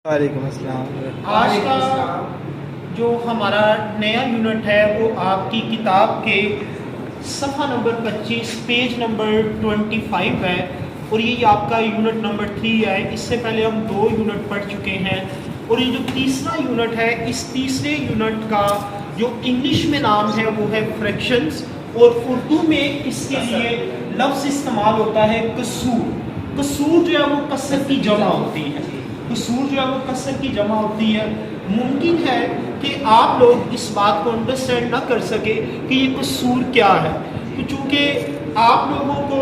وعلیکم السلام۔ آج کا جو ہمارا نیا یونٹ ہے وہ آپ کی کتاب کے صفحہ نمبر 25 پیج نمبر 25 ہے، اور یہ آپ کا یونٹ نمبر 3 ہے۔ اس سے پہلے ہم 2 یونٹ پڑھ چکے ہیں، اور یہ جو تیسرا یونٹ ہے، اس تیسرے یونٹ کا جو انگلش میں نام ہے وہ ہے فریکشنز، اور اردو میں اس کے لیے لفظ استعمال ہوتا ہے قصور۔ قصور جو ہے وہ کسر کی جمع ہوتی ہے، قصور جو ہے وہ کسر کی جمع ہوتی ہے۔ ممکن ہے کہ آپ لوگ اس بات کو انڈرسٹینڈ نہ کر سکے کہ یہ قصور کیا ہے، تو چونکہ آپ لوگوں کو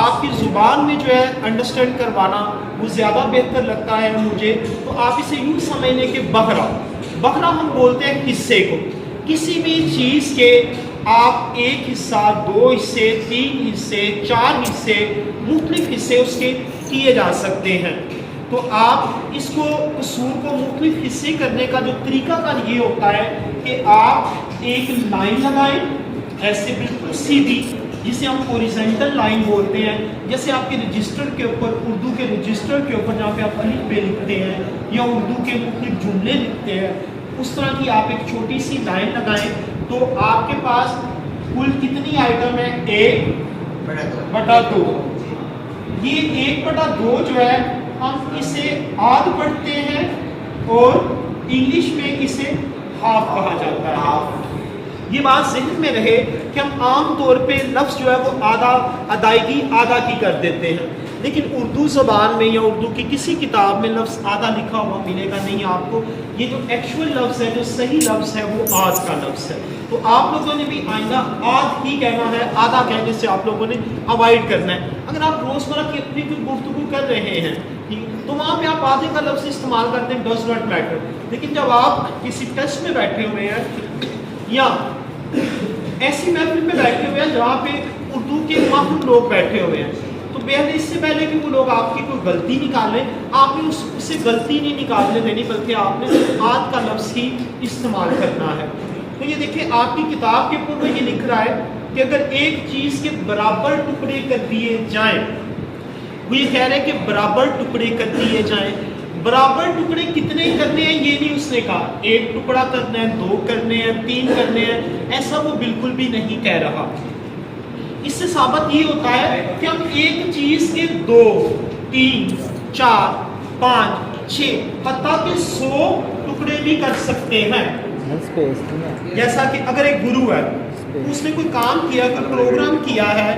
آپ کی زبان میں جو ہے انڈرسٹینڈ کروانا وہ زیادہ بہتر لگتا ہے مجھے، تو آپ اسے یوں سمجھ لیں کہ بہرہ ہم بولتے ہیں حصے کو۔ کسی بھی چیز کے آپ ایک حصہ، 2 حصے، 3 حصے، 4 حصے، مختلف حصے اس کے کیے جا سکتے ہیں۔ تو آپ اس کو قصور کو مختلف حصے کرنے کا جو طریقہ کار یہ ہوتا ہے کہ آپ ایک لائن لگائیں ایسے بالکل سیدھی، جسے ہم ہاریزونٹل لائن بولتے ہیں، جیسے آپ کے رجسٹر کے اوپر، اردو کے رجسٹر کے اوپر جہاں پہ آپ الف بے لکھتے ہیں یا اردو کے مختلف جملے لکھتے ہیں، اس طرح کی آپ ایک چھوٹی سی لائن لگائیں۔ تو آپ کے پاس کل کتنی آئٹم ہے؟ 1/2۔ یہ 1/2 جو ہے ہم اسے آدھ پڑھتے ہیں، اور انگلش میں اسے ہاف کہا جاتا ہے۔ یہ بات ذہن میں رہے کہ ہم عام طور پہ لفظ جو ہے وہ ادائیگی آدھا کی کر دیتے ہیں، لیکن اردو زبان میں یا اردو کی کسی کتاب میں لفظ آدھا لکھا ہوا ملے گا نہیں آپ کو۔ یہ جو ایکچوئل لفظ ہے، جو صحیح لفظ ہے، وہ آدھ کا لفظ ہے۔ تو آپ لوگوں نے بھی آئندہ آدھ ہی کہنا ہے، آدھا کہنے سے آپ لوگوں نے اوائڈ کرنا ہے۔ اگر آپ روزمرہ کی اپنی کوئی گفتگو کر رہے ہیں تو وہاں پہ آپ آدھے کا لفظ استعمال کرتے ہیں، ڈز ناٹ میٹر، لیکن جب آپ کسی ٹیسٹ میں بیٹھے ہوئے ہیں یا ایسی محفل میں بیٹھے ہوئے ہیں جہاں پہ اردو کے ماہر لوگ بیٹھے ہوئے ہیں، تو پہلے اس سے پہلے کہ وہ لوگ آپ کی کوئی غلطی نکالیں، آپ نے اس سے غلطی نہیں نکالنے دینی، بلکہ آپ نے آدھ کا لفظ ہی استعمال کرنا ہے۔ تو یہ دیکھیں آپ کی کتاب کے اوپر یہ لکھ رہا ہے کہ اگر ایک چیز کے برابر ٹکڑے کر دیے جائیں، وہ یہ کہہ رہے ہیں کہ برابر ٹکڑے کر دیے جائیں۔ برابر ٹکڑے کتنے کرنے ہیں یہ نہیں اس نے کہا، 1 ٹکڑا کرنا ہے، 2 کرنے ہیں، 3 کرنے ہیں، ایسا وہ بالکل بھی نہیں کہہ رہا۔ اس سے ثابت یہ ہوتا ہے کہ ہم ایک چیز کے 2، 3، 4، 5، 6، حتیٰ کہ 100 ٹکڑے بھی کر سکتے ہیں۔ جیسا کہ اگر ایک گرو ہے، اس نے کوئی کام کیا، کوئی پروگرام کیا ہے،